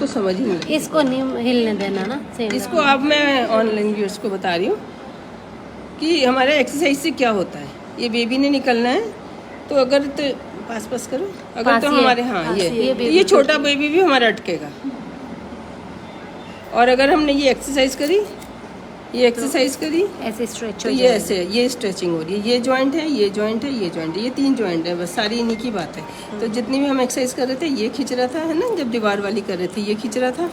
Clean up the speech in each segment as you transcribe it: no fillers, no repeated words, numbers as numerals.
इसको समझ ही नहीं। इसको नहीं हिलने देना ना, सेम इसको अब मैं ऑनलाइन व्यूअर्स को बता रही हूँ कि हमारा एक्सरसाइज से क्या होता है। ये बेबी ने निकलना है, तो अगर तो पास करो, अगर तो हमारे ये छोटा बेबी भी हमारा अटकेगा। और अगर हमने ये एक्सरसाइज करी, ये एक्सरसाइज करी, ऐसे स्ट्रेच तो ये ऐसे ये स्ट्रेचिंग हो रही है। ये जॉइंट है, ये जॉइंट है, ये जॉइंट है, ये 3 जॉइंट है, बस सारी इन्हीं की बात है। तो जितनी भी हम एक्सरसाइज कर रहे थे, ये खींच रहा था, है ना, जब दीवार वाली कर रहे थे ये खींच रहा था।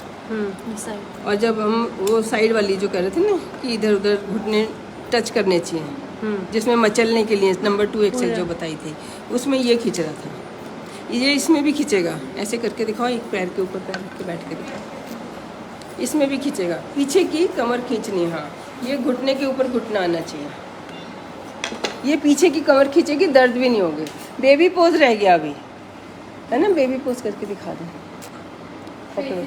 और जब हम वो साइड वाली जो कर रहे थे ना कि इधर उधर घुटने टच करने चाहिए, जिसमें मचलने के लिए नंबर 2 एक्सरसाइज जो बताई थी, उसमें ये खींच रहा था। ये इसमें भी खींचेगा, ऐसे करके दिखाओ, एक पैर के ऊपर पैर रख के बैठ के दिखाओ। इसमें भी खींचेगा, पीछे की कमर खींचनी। हाँ, ये घुटने के ऊपर घुटना आना चाहिए। ये पीछे की कमर खींचेगी, दर्द भी नहीं होगी। बेबी पोज रह गया अभी, है ना, बेबी पोज करके दिखा दो। पकड़ो,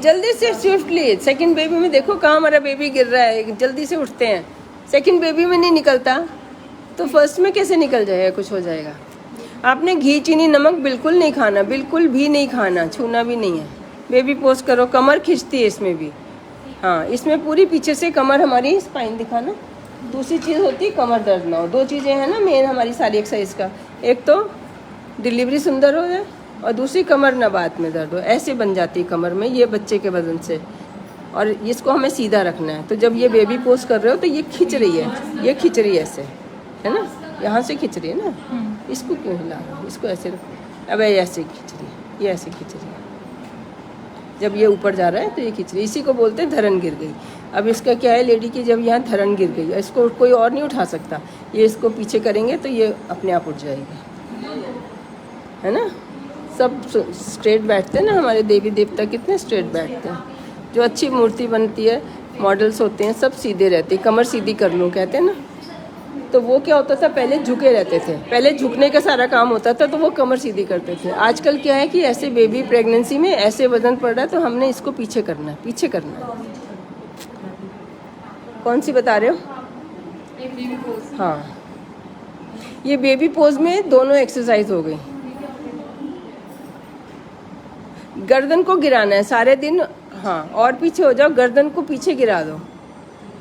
जल्दी से स्विफ्टली। सेकंड बेबी में देखो कहाँ हमारा बेबी गिर रहा है, जल्दी से उठते हैं। सेकंड बेबी में नहीं निकलता तो फर्स्ट में कैसे निकल जाएगा, कुछ हो जाएगा। आपने घी चीनी नमक बिल्कुल नहीं खाना, बिल्कुल भी नहीं खाना, छूना भी नहीं है। बेबी पोज करो, कमर खींचती है इसमें भी। हाँ, इसमें पूरी पीछे से कमर हमारी, स्पाइन दिखाना। दूसरी चीज़ होती है कमर दर्द ना हो। 2 चीज़ें हैं ना मेन हमारी सारी एक्सरसाइज का, एक तो डिलीवरी सुंदर हो जाए और दूसरी कमर ना बाद में दर्द हो। ऐसे बन जाती है कमर में ये बच्चे के वजन से। और इसको हमें सीधा रखना है। तो जब ये बेबी पोज कर रहे हो तो ये खींच रही है, ये खींच रही है ऐसे, है ना, यहाँ से खींच रही है ना। इसको क्यों हिला रहा है, इसको ऐसे रखो। अब ऐसे खींच रही है, ये ऐसे खींच रही है। जब ये ऊपर जा रहा है तो ये खींच रही है, इसी को बोलते हैं धरन गिर गई। अब इसका क्या है लेडी की, जब यहाँ धरन गिर गई, इसको कोई और नहीं उठा सकता। ये इसको पीछे करेंगे तो ये अपने आप उठ जाएगी, है ना। सब स्ट्रेट बैठते हैं ना, हमारे देवी देवता कितने स्ट्रेट बैठते हैं। जो अच्छी मूर्ति बनती है, मॉडल्स होते हैं, सब सीधे रहते हैं। कमर सीधी कर लूँ कहते हैं ना, तो वो क्या होता था, पहले झुके रहते थे, पहले झुकने का सारा काम होता था, तो वो कमर सीधी करते थे। आजकल क्या है कि ऐसे बेबी प्रेगनेंसी में ऐसे वजन पड़ रहा है, तो हमने इसको पीछे करना है, पीछे करना है। कौन सी बता रहे हो? हाँ, ये बेबी पोज में दोनों एक्सरसाइज हो गई। गर्दन को गिराना है सारे दिन। हाँ, और पीछे हो जाओ, गर्दन को पीछे गिरा दो।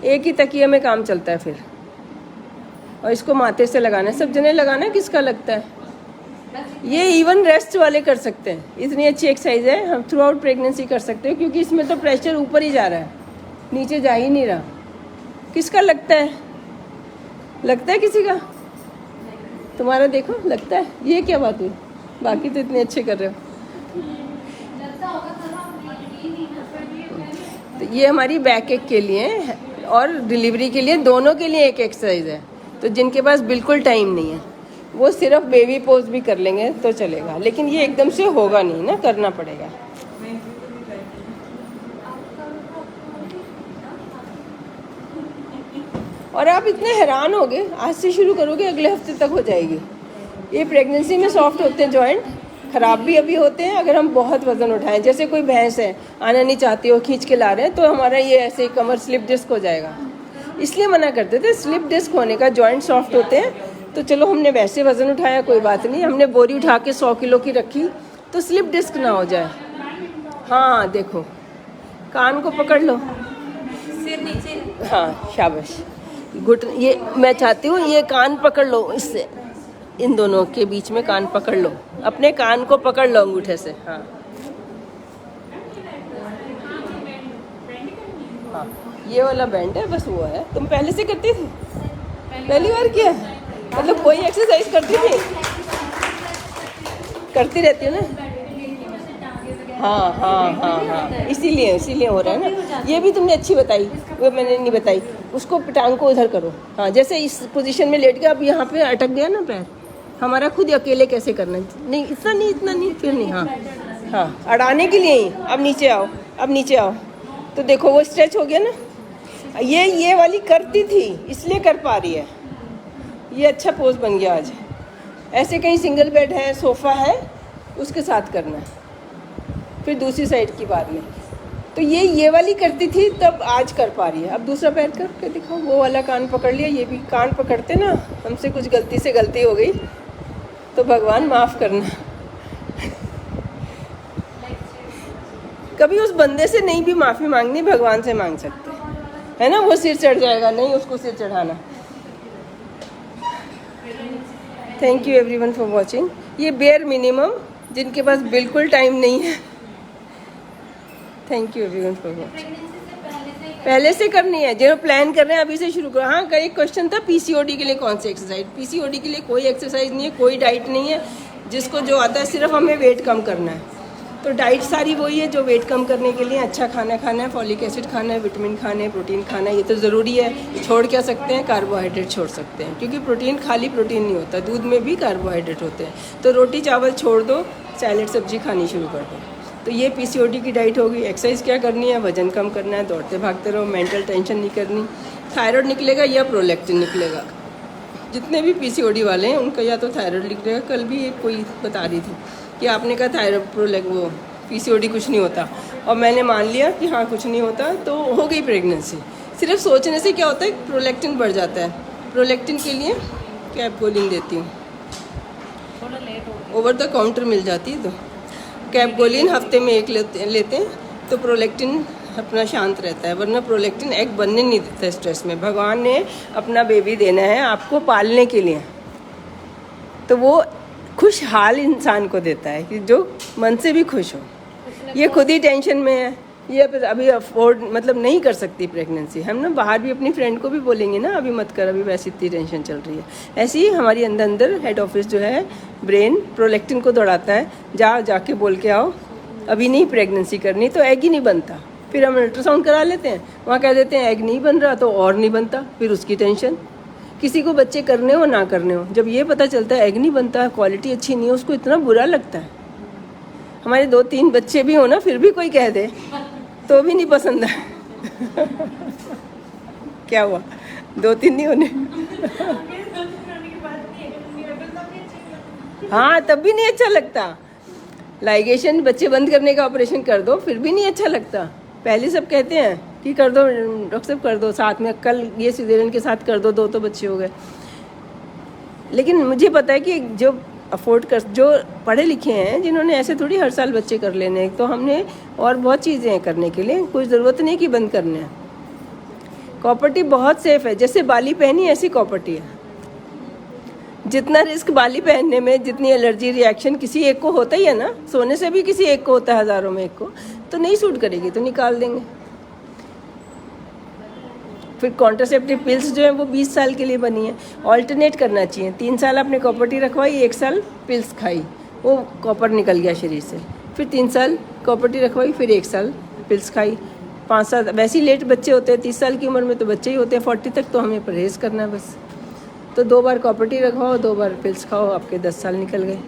एक ही तकिए में काम चलता है फिर। और इसको माथे से लगाना है, सब जने लगाना है। किसका लगता है? ये इवन रेस्ट वाले कर सकते हैं, इतनी अच्छी एक्सरसाइज है। हम थ्रू आउट प्रेगनेंसी कर सकते हैं, क्योंकि इसमें तो प्रेशर ऊपर ही जा रहा है, नीचे जा ही नहीं रहा। किसका लगता है? लगता है किसी का? तुम्हारा देखो लगता है। ये क्या बात हुई, बाकी तो इतने अच्छे कर रहे हो। तो ये हमारी बैक एक के लिए और डिलीवरी के लिए, दोनों के लिए एक एक्सरसाइज है। तो जिनके पास बिल्कुल टाइम नहीं है वो सिर्फ बेबी पोज भी कर लेंगे तो चलेगा, लेकिन ये एकदम से होगा नहीं ना, करना पड़ेगा। और आप इतने हैरान होगे, आज से शुरू करोगे अगले हफ्ते तक हो जाएगी। ये प्रेगनेंसी में सॉफ्ट होते हैं जॉइंट, ख़राब भी अभी होते हैं अगर हम बहुत वजन उठाएं। जैसे कोई भैंस है, आना नहीं चाहती हो, खींच के ला रहे हैं, तो हमारा ये ऐसे कमर स्लिप डिस्क हो जाएगा। इसलिए मना करते थे, स्लिप डिस्क होने का, जॉइंट सॉफ्ट होते हैं। तो चलो हमने वैसे वजन उठाया, कोई बात नहीं, हमने बोरी उठा के 100 किलो की रखी तो स्लिप डिस्क ना हो जाए। हाँ देखो, कान को पकड़ लो, सिर नीचे। हाँ शाबाश। घुट, ये मैं चाहती हूँ ये कान पकड़ लो, इससे इन दोनों के बीच में कान पकड़ लो, अपने कान को पकड़ लो अंगूठे से। हाँ हाँ, ये वाला बैंड है, बस वो है। तुम पहले से करती थी? पहली बार किया? मतलब कोई एक्सरसाइज करती थी? करती रहती हो ना? हाँ हाँ हाँ हाँ, इसीलिए हो रहा है ना। ये भी तुमने अच्छी बताई, वो मैंने नहीं बताई। उसको टांग को उधर करो। हाँ, जैसे इस पोजीशन में लेट गया, अब यहाँ पे अटक गया ना पैर, हमारा खुद अकेले कैसे करना है। नहीं, इतना नहीं, फिर नहीं। हाँ हाँ, अड़ाने के लिए ही। अब नीचे आओ, अब नीचे आओ, तो देखो वो स्ट्रेच हो गया ना। ये वाली करती थी इसलिए कर पा रही है। ये अच्छा पोज बन गया आज। ऐसे कहीं सिंगल बेड है, सोफ़ा है, उसके साथ करना है। फिर दूसरी साइड की बार में, तो ये वाली करती थी तब, आज कर पा रही है। अब दूसरा पैर करके दिखाओ। वो वाला कान पकड़ लिया, ये भी कान पकड़ते ना, हमसे कुछ गलती से गलती हो गई तो भगवान माफ़ करना। कभी उस बंदे से नहीं भी माफ़ी मांगनी, भगवान से मांग सकते है ना। वो सिर चढ़ जाएगा, नहीं उसको सिर चढ़ाना। Thank you everyone for watching. ये बेयर मिनिमम जिनके पास बिल्कुल टाइम नहीं है। Thank you everyone for watching. पहले से करनी है, जो प्लान कर रहे हैं अभी से शुरू करो। हाँ, एक क्वेश्चन था पीसीओडी के लिए कौन सी एक्सरसाइज। पीसीओडी के लिए कोई एक्सरसाइज नहीं है, कोई डाइट नहीं है। जिसको जो आता है, सिर्फ हमें वेट कम करना है। तो डाइट सारी वही है जो वेट कम करने के लिए अच्छा खाना खाना है, फॉलिक एसिड खाना है, विटामिन खाना है, प्रोटीन खाना है। ये तो ज़रूरी है। छोड़ क्या सकते हैं? कार्बोहाइड्रेट छोड़ सकते हैं, क्योंकि प्रोटीन खाली प्रोटीन नहीं होता, दूध में भी कार्बोहाइड्रेट होते हैं। तो रोटी चावल छोड़ दो, सैलेड सब्जी खानी शुरू कर दो। तो ये पीसीओडी की डाइट होगी। एक्सरसाइज क्या करनी है? वजन कम करना है, दौड़ते भागते रहो, मेंटल टेंशन नहीं करनी। थायराइड निकलेगा या प्रोलैक्टिन निकलेगा। जितने भी पीसीओडी वाले हैं उनका या तो थायराइड निकलेगा। कल भी एक कोई बता रही थी कि आपने कहा थायराइड वो पीसीओडी कुछ नहीं होता, और मैंने मान लिया कि हाँ कुछ नहीं होता, तो हो गई प्रेगनेंसी। सिर्फ सोचने से क्या होता है? प्रोलैक्टिन बढ़ जाता है। प्रोलैक्टिन के लिए कैपकोलिन देती हूँ, ओवर द काउंटर मिल जाती है। तो कैपकोलिन हफ्ते में एक लेते हैं तो प्रोलैक्टिन अपना शांत रहता है, वरना प्रोलैक्टिन एग बनने नहीं देता स्ट्रेस में। भगवान ने अपना बेबी देना है आपको पालने के लिए, तो वो खुशहाल इंसान को देता है कि जो मन से भी खुश हो। ये खुद ही टेंशन में है, ये अभी अफोर्ड मतलब नहीं कर सकती प्रेगनेंसी। हम ना बाहर भी अपनी फ्रेंड को भी बोलेंगे ना, अभी मत कर, अभी वैसे इतनी टेंशन चल रही है। ऐसे ही हमारी अंदर हेड ऑफिस जो है, ब्रेन प्रोलैक्टिन को दौड़ाता है, जाके बोल के आओ अभी नहीं प्रेगनेंसी करनी, तो एग ही नहीं बनता। फिर हम अल्ट्रासाउंड करा लेते हैं, वहाँ कह देते हैं एग नहीं बन रहा, तो और नहीं बनता, फिर उसकी टेंशन। किसी को बच्चे करने हो ना करने हो, जब ये पता चलता है एग नहीं बनता, क्वालिटी अच्छी नहीं है, उसको इतना बुरा लगता है। हमारे 2-3 बच्चे भी हो ना, फिर भी कोई कह दे तो भी नहीं पसंद है। क्या हुआ? 2-3 नहीं होने? हाँ, तब भी नहीं अच्छा लगता। लाइगेशन बच्चे बंद करने का ऑपरेशन कर दो, फिर भी नहीं अच्छा लगता। पहले सब कहते हैं कि कर दो डॉक्टर साहब, कर दो साथ में, कल ये सिजेरियन के साथ कर दो, 2 तो बच्चे हो गए। लेकिन मुझे पता है कि जो अफोर्ड कर, जो पढ़े लिखे हैं, जिन्होंने ऐसे थोड़ी हर साल बच्चे कर लेने, तो हमने और बहुत चीज़ें हैं करने के लिए, कोई ज़रूरत नहीं कि बंद करने हैं। कॉपर्टी बहुत सेफ है, जैसे बाली पहनी ऐसी कॉपर्टी है। जितना रिस्क बाली पहनने में, जितनी एलर्जी रिएक्शन किसी एक को होता ही है ना, सोने से भी किसी एक को होता है, हज़ारों में एक को, तो नहीं सूट करेगी तो निकाल देंगे। फिर कॉन्ट्रासेप्टिव पिल्स जो है वो 20 साल के लिए बनी है, ऑल्टरनेट करना चाहिए। 3 साल आपने कॉपर्टी रखवाई, 1 साल पिल्स खाई, वो कॉपर निकल गया शरीर से। फिर 3 साल कॉपर्टी रखवाई, फिर 1 साल पिल्स खाई। 5 साल वैसे ही लेट बच्चे होते हैं, 30 साल की उम्र में तो बच्चे ही होते हैं, 40 तक तो हमें परहेज़ करना है बस। तो 2 बार कॉपर्टी रखवाओ, 2 बार पिल्स खाओ, आपके 10 साल निकल गए।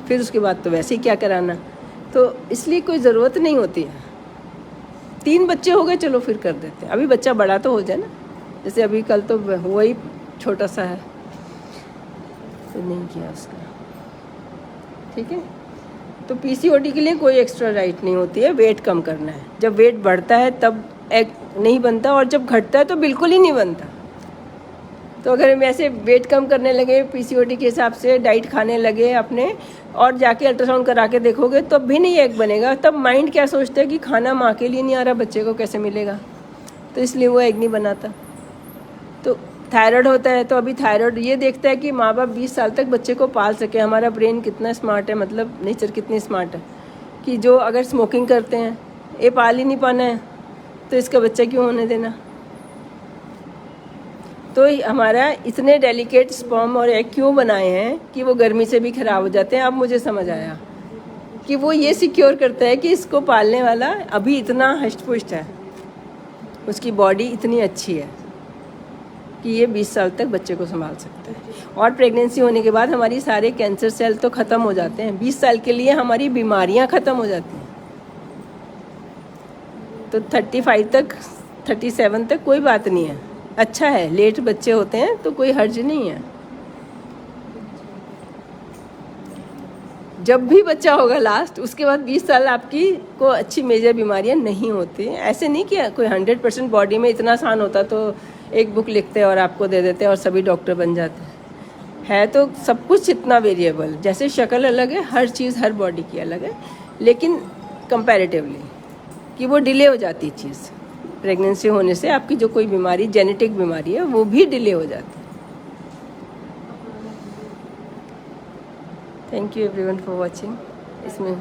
फिर उसके बाद तो वैसे ही क्या कराना, तो इसलिए कोई ज़रूरत नहीं होती है। 3 बच्चे हो गए, चलो फिर कर देते हैं। अभी बच्चा बड़ा तो हो जाए ना, जैसे अभी कल तो हुआ ही छोटा सा है, तो नहीं किया उसका। ठीक है, तो पीसीओडी के लिए कोई एक्स्ट्रा डाइट नहीं होती है, वेट कम करना है। जब वेट बढ़ता है तब एग नहीं बनता, और जब घटता है तो बिल्कुल ही नहीं बनता। तो अगर हम ऐसे वेट कम करने लगे, पीसीओडी के हिसाब से डाइट खाने लगे अपने, और जाके अल्ट्रासाउंड करा के देखोगे तब भी नहीं एग बनेगा। तब माइंड क्या सोचता है कि खाना माँ के लिए नहीं आ रहा, बच्चे को कैसे मिलेगा, तो इसलिए वो एग नहीं बनाता। तो थायराइड होता है, तो अभी थायराइड ये देखता है कि माँ बाप 20 साल तक बच्चे को पाल सके। हमारा ब्रेन कितना स्मार्ट है, मतलब नेचर कितनी स्मार्ट है कि जो अगर स्मोकिंग करते हैं, ये पाल ही नहीं पाना है, तो इसका बच्चा क्यों होने देना। तो हमारा इतने डेलिकेट स्पर्म और एग क्यों बनाए हैं कि वो गर्मी से भी ख़राब हो जाते हैं। अब मुझे समझ आया कि वो ये सिक्योर करता है कि इसको पालने वाला अभी इतना हष्ट पुष्ट है, उसकी बॉडी इतनी अच्छी है कि ये 20 साल तक बच्चे को संभाल सकता है। और प्रेगनेंसी होने के बाद हमारी सारे कैंसर सेल तो ख़त्म हो जाते हैं, 20 साल के लिए हमारी बीमारियां ख़त्म हो जाती हैं। तो 35 तक, 37 तक कोई बात नहीं है, अच्छा है। लेट बच्चे होते हैं तो कोई हर्ज नहीं है। जब भी बच्चा होगा लास्ट, उसके बाद 20 साल आपकी को अच्छी मेजर बीमारियां नहीं होती। ऐसे नहीं कि कोई 100% बॉडी में इतना आसान होता तो एक बुक लिखते और आपको दे देते और सभी डॉक्टर बन जाते। है तो सब कुछ इतना वेरिएबल, जैसे शक्ल अलग है, हर चीज़ हर बॉडी की अलग है, लेकिन कंपैरेटिवली कि वो डिले हो जाती है चीज़। प्रेगनेंसी होने से आपकी जो कोई बीमारी, जेनेटिक बीमारी है, वो भी डिले हो जाती है। Thank you everyone for watching. इसमें